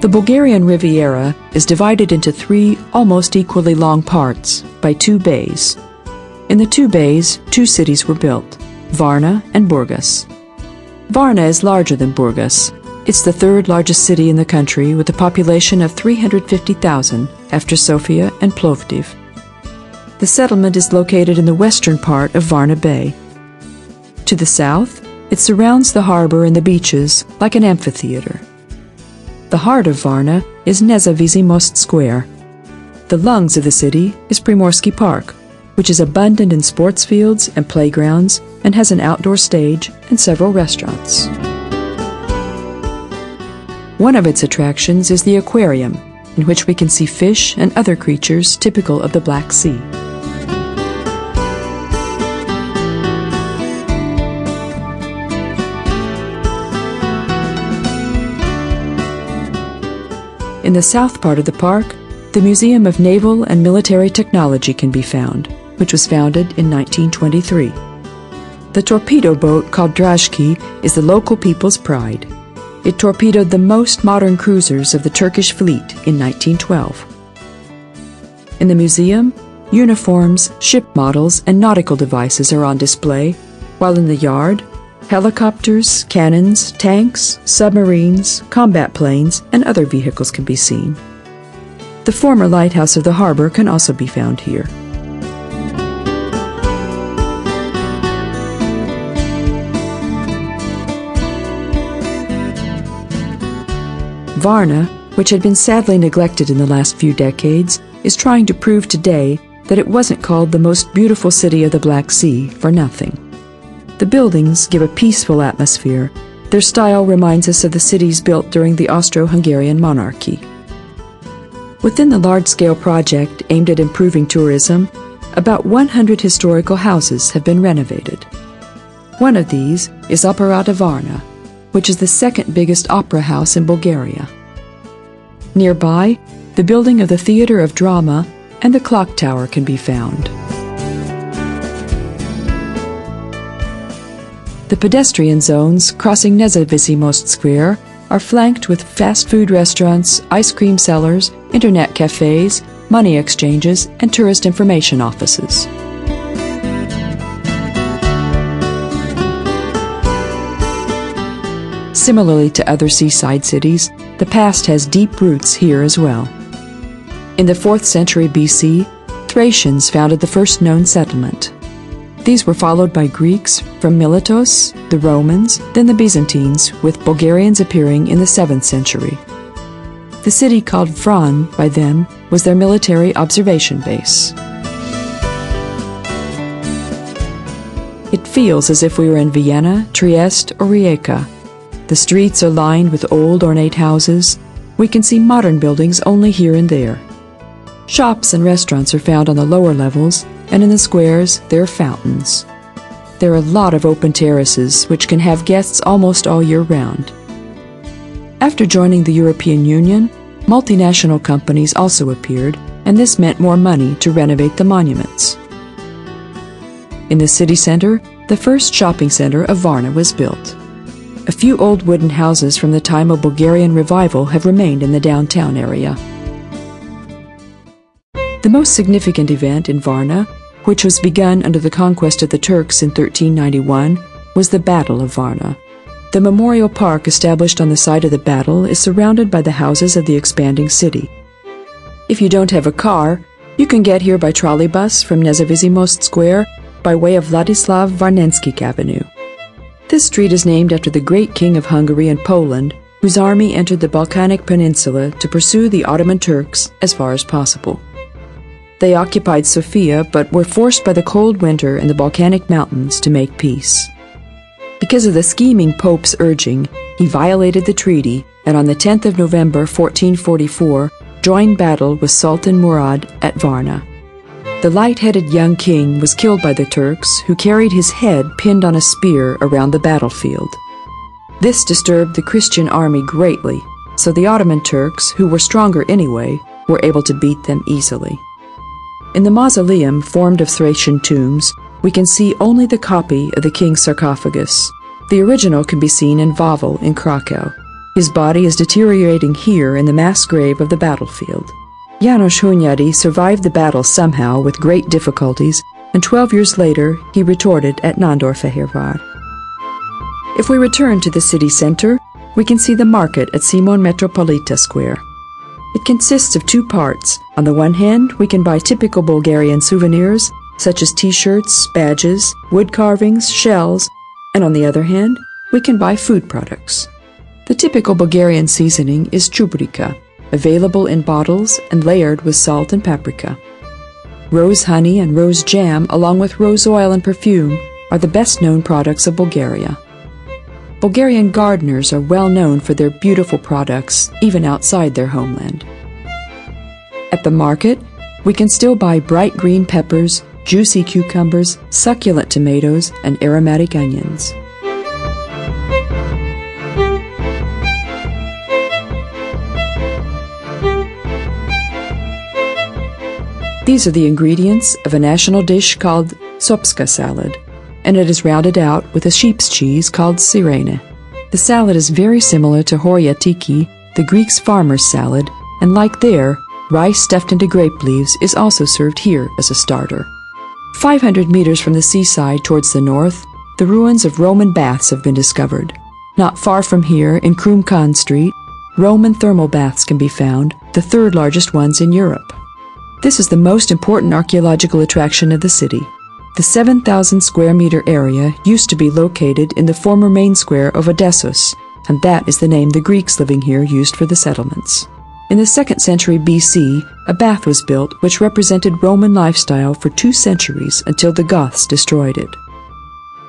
The Bulgarian Riviera is divided into three almost equally long parts by two bays. In the two bays, two cities were built, Varna and Burgas. Varna is larger than Burgas. It's the third largest city in the country with a population of 350,000 after Sofia and Plovdiv. The settlement is located in the western part of Varna Bay. To the south, it surrounds the harbor and the beaches like an amphitheater. The heart of Varna is Nezavisy Most Square. The lungs of the city is Primorsky Park, which is abundant in sports fields and playgrounds and has an outdoor stage and several restaurants. One of its attractions is the aquarium, in which we can see fish and other creatures typical of the Black Sea. In the south part of the park, the Museum of Naval and Military Technology can be found, which was founded in 1923. The torpedo boat called Drajki is the local people's pride. It torpedoed the most modern cruisers of the Turkish fleet in 1912. In the museum, uniforms, ship models, and nautical devices are on display, while in the yard, helicopters, cannons, tanks, submarines, combat planes, and other vehicles can be seen. The former lighthouse of the harbor can also be found here. Varna, which had been sadly neglected in the last few decades, is trying to prove today that it wasn't called the most beautiful city of the Black Sea for nothing. The buildings give a peaceful atmosphere. Their style reminds us of the cities built during the Austro-Hungarian monarchy. Within the large-scale project aimed at improving tourism, about 100 historical houses have been renovated. One of these is Operata Varna, which is the second biggest opera house in Bulgaria. Nearby, the building of the Theater of Drama and the clock tower can be found. The pedestrian zones crossing Nezavisy Most Square are flanked with fast food restaurants, ice cream sellers, internet cafes, money exchanges, and tourist information offices. Similarly to other seaside cities, the past has deep roots here as well. In the 4th century BC, Thracians founded the first known settlement. These were followed by Greeks from Miletos, the Romans, then the Byzantines, with Bulgarians appearing in the 7th century. The city called Vran by them was their military observation base. It feels as if we were in Vienna, Trieste, or Rijeka. The streets are lined with old ornate houses. We can see modern buildings only here and there. Shops and restaurants are found on the lower levels, and in the squares there are fountains. There are a lot of open terraces which can have guests almost all year round. After joining the European Union, multinational companies also appeared, and this meant more money to renovate the monuments. In the city center, the first shopping center of Varna was built. A few old wooden houses from the time of Bulgarian revival have remained in the downtown area. The most significant event in Varna, which was begun under the conquest of the Turks in 1391, was the Battle of Varna. The memorial park established on the site of the battle is surrounded by the houses of the expanding city. If you don't have a car, you can get here by trolley bus from Nezavisy Most Square by way of Vladislav Varnenski Avenue. This street is named after the great king of Hungary and Poland, whose army entered the Balkanic Peninsula to pursue the Ottoman Turks as far as possible. They occupied Sofia but were forced by the cold winter in the Balkanic mountains to make peace. Because of the scheming Pope's urging, he violated the treaty and on the 10th of November 1444 joined battle with Sultan Murad at Varna. The light-headed young king was killed by the Turks, who carried his head pinned on a spear around the battlefield. This disturbed the Christian army greatly, so the Ottoman Turks, who were stronger anyway, were able to beat them easily. In the mausoleum, formed of Thracian tombs, we can see only the copy of the king's sarcophagus. The original can be seen in Wawel in Krakow. His body is deteriorating here in the mass grave of the battlefield. János Hunyadi survived the battle somehow with great difficulties, and 12 years later he retorted at Nándorfehérvár. If we return to the city center, we can see the market at Simon Metropolita Square. It consists of two parts. On the one hand, we can buy typical Bulgarian souvenirs, such as t-shirts, badges, wood carvings, shells, and on the other hand, we can buy food products. The typical Bulgarian seasoning is čubrika, available in bottles and layered with salt and paprika. Rose honey and rose jam, along with rose oil and perfume, are the best-known products of Bulgaria. Bulgarian gardeners are well known for their beautiful products, even outside their homeland. At the market, we can still buy bright green peppers, juicy cucumbers, succulent tomatoes, and aromatic onions. These are the ingredients of a national dish called sopska salad, and it is rounded out with a sheep's cheese called sirene. The salad is very similar to horiatiki, the Greeks' farmer's salad, and like there, rice stuffed into grape leaves is also served here as a starter. 500 meters from the seaside towards the north, the ruins of Roman baths have been discovered. Not far from here, in Krum Khan Street, Roman thermal baths can be found, the third largest ones in Europe. This is the most important archaeological attraction of the city. The 7,000 square meter area used to be located in the former main square of Odessos, and that is the name the Greeks living here used for the settlements. In the 2nd century BC, a bath was built which represented Roman lifestyle for 2 centuries until the Goths destroyed it.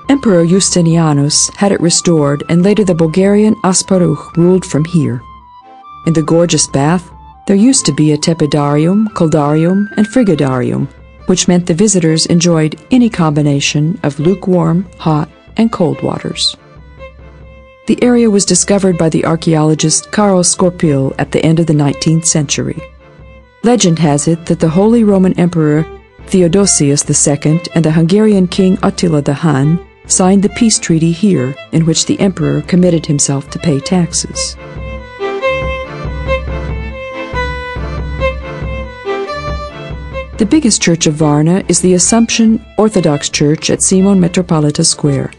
Emperor Justinianus had it restored, and later the Bulgarian Asparuh ruled from here. In the gorgeous bath, there used to be a tepidarium, coldarium, and frigidarium, which meant the visitors enjoyed any combination of lukewarm, hot, and cold waters. The area was discovered by the archaeologist Karol Skorpil at the end of the 19th century. Legend has it that the Holy Roman Emperor Theodosius II and the Hungarian King Attila the Hun signed the peace treaty here, in which the emperor committed himself to pay taxes. The biggest church of Varna is the Assumption Orthodox Church at Simon Metropolita Square.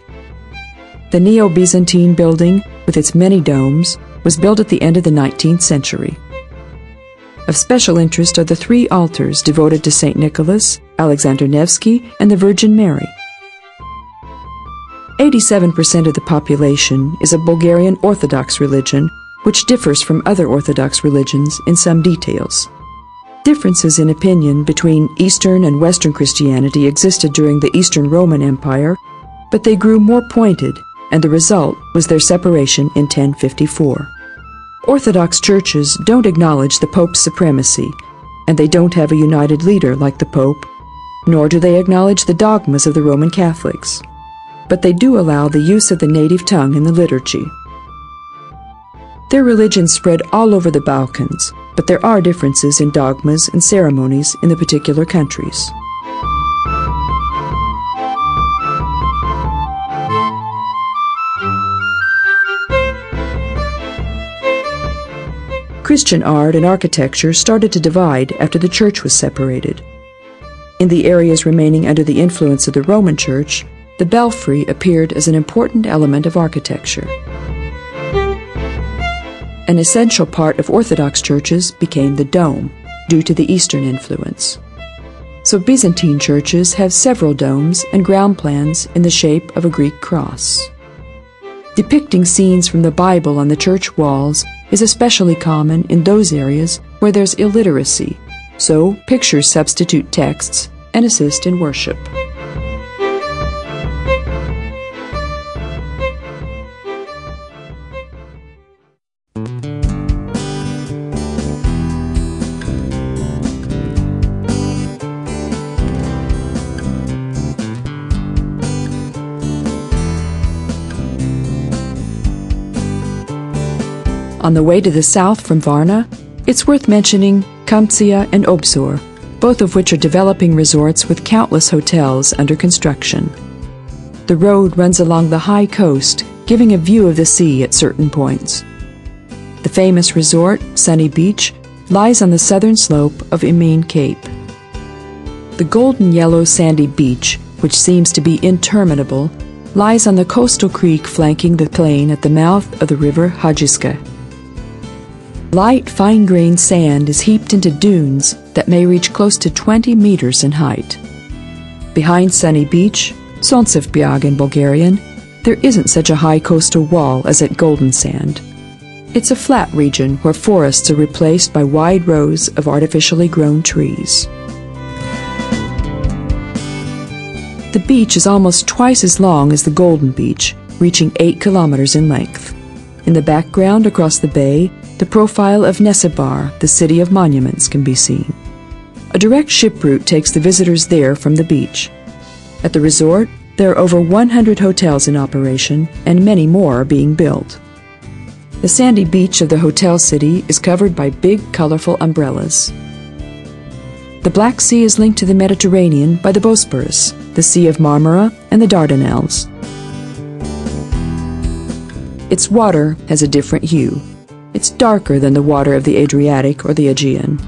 The Neo-Byzantine building, with its many domes, was built at the end of the 19th century. Of special interest are the 3 altars devoted to St. Nicholas, Alexander Nevsky, and the Virgin Mary. 87% of the population is of Bulgarian Orthodox religion, which differs from other Orthodox religions in some details. Differences in opinion between Eastern and Western Christianity existed during the Eastern Roman Empire, but they grew more pointed, and the result was their separation in 1054. Orthodox churches don't acknowledge the Pope's supremacy, and they don't have a united leader like the Pope, nor do they acknowledge the dogmas of the Roman Catholics. But they do allow the use of the native tongue in the liturgy. Their religion spread all over the Balkans, but there are differences in dogmas and ceremonies in the particular countries. Christian art and architecture started to divide after the church was separated. In the areas remaining under the influence of the Roman Church, the belfry appeared as an important element of architecture. An essential part of Orthodox churches became the dome, due to the Eastern influence. So Byzantine churches have several domes and ground plans in the shape of a Greek cross. Depicting scenes from the Bible on the church walls is especially common in those areas where there's illiteracy, so pictures substitute texts and assist in worship. On the way to the south from Varna, it's worth mentioning Kamtsia and Obzor, both of which are developing resorts with countless hotels under construction. The road runs along the high coast, giving a view of the sea at certain points. The famous resort, Sunny Beach, lies on the southern slope of Emine Cape. The golden yellow sandy beach, which seems to be interminable, lies on the coastal creek flanking the plain at the mouth of the river Hajiska. Light, fine-grained sand is heaped into dunes that may reach close to 20 meters in height. Behind Sunny Beach, Sontsevbiag in Bulgarian, there isn't such a high coastal wall as at Golden Sand. It's a flat region where forests are replaced by wide rows of artificially grown trees. The beach is almost twice as long as the Golden Beach, reaching 8 kilometers in length. In the background across the bay, the profile of Nesebar, the city of monuments, can be seen. A direct ship route takes the visitors there from the beach. At the resort, there are over 100 hotels in operation, and many more are being built. The sandy beach of the hotel city is covered by big, colorful umbrellas. The Black Sea is linked to the Mediterranean by the Bosporus, the Sea of Marmara, and the Dardanelles. Its water has a different hue. It's darker than the water of the Adriatic or the Aegean.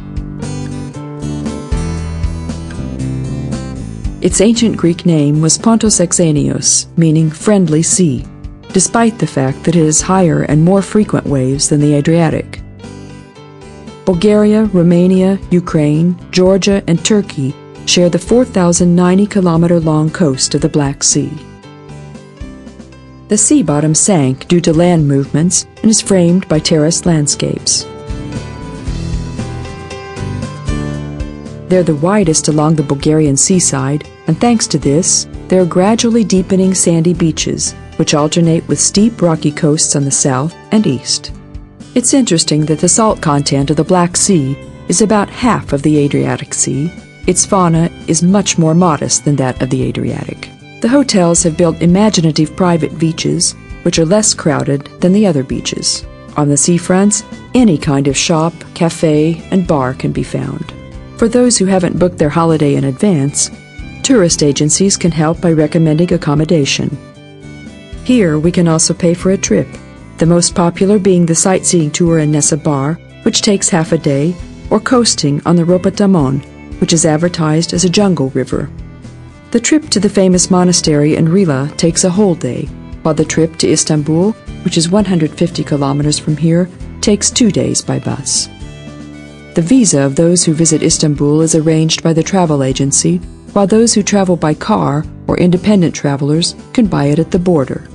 Its ancient Greek name was Pontos Exenios, meaning friendly sea, despite the fact that it has higher and more frequent waves than the Adriatic. Bulgaria, Romania, Ukraine, Georgia, and Turkey share the 4,090-kilometer-long coast of the Black Sea. The sea bottom sank due to land movements and is framed by terraced landscapes. They're the widest along the Bulgarian seaside, and thanks to this, there are gradually deepening sandy beaches, which alternate with steep rocky coasts on the south and east. It's interesting that the salt content of the Black Sea is about half of the Adriatic Sea. Its fauna is much more modest than that of the Adriatic. The hotels have built imaginative private beaches, which are less crowded than the other beaches. On the seafronts, any kind of shop, cafe, and bar can be found. For those who haven't booked their holiday in advance, tourist agencies can help by recommending accommodation. Here we can also pay for a trip, the most popular being the sightseeing tour in Nesebar, which takes half a day, or coasting on the Ropatamon, which is advertised as a jungle river. The trip to the famous monastery in Rila takes a whole day, while the trip to Istanbul, which is 150 kilometers from here, takes 2 days by bus. The visa of those who visit Istanbul is arranged by the travel agency, while those who travel by car or independent travelers can buy it at the border.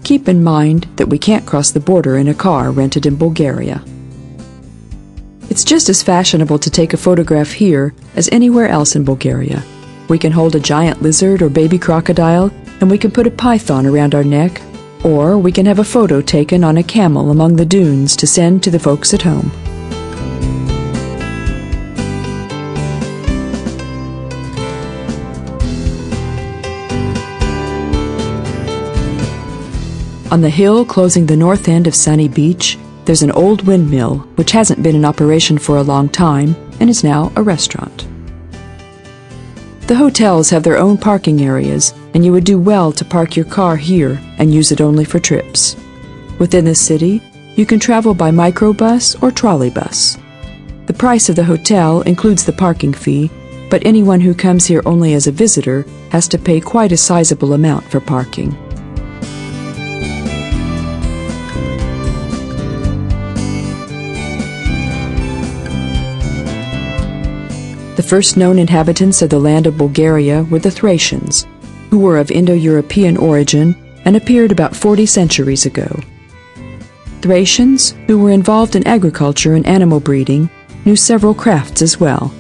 Keep in mind that we can't cross the border in a car rented in Bulgaria. It's just as fashionable to take a photograph here as anywhere else in Bulgaria. We can hold a giant lizard or baby crocodile, and we can put a python around our neck, or we can have a photo taken on a camel among the dunes to send to the folks at home. On the hill closing the north end of Sunny Beach, there's an old windmill which hasn't been in operation for a long time and is now a restaurant. The hotels have their own parking areas, and you would do well to park your car here and use it only for trips. Within the city, you can travel by microbus or trolleybus. The price of the hotel includes the parking fee, but anyone who comes here only as a visitor has to pay quite a sizable amount for parking. The first known inhabitants of the land of Bulgaria were the Thracians, who were of Indo-European origin and appeared about 40 centuries ago. Thracians, who were involved in agriculture and animal breeding, knew several crafts as well.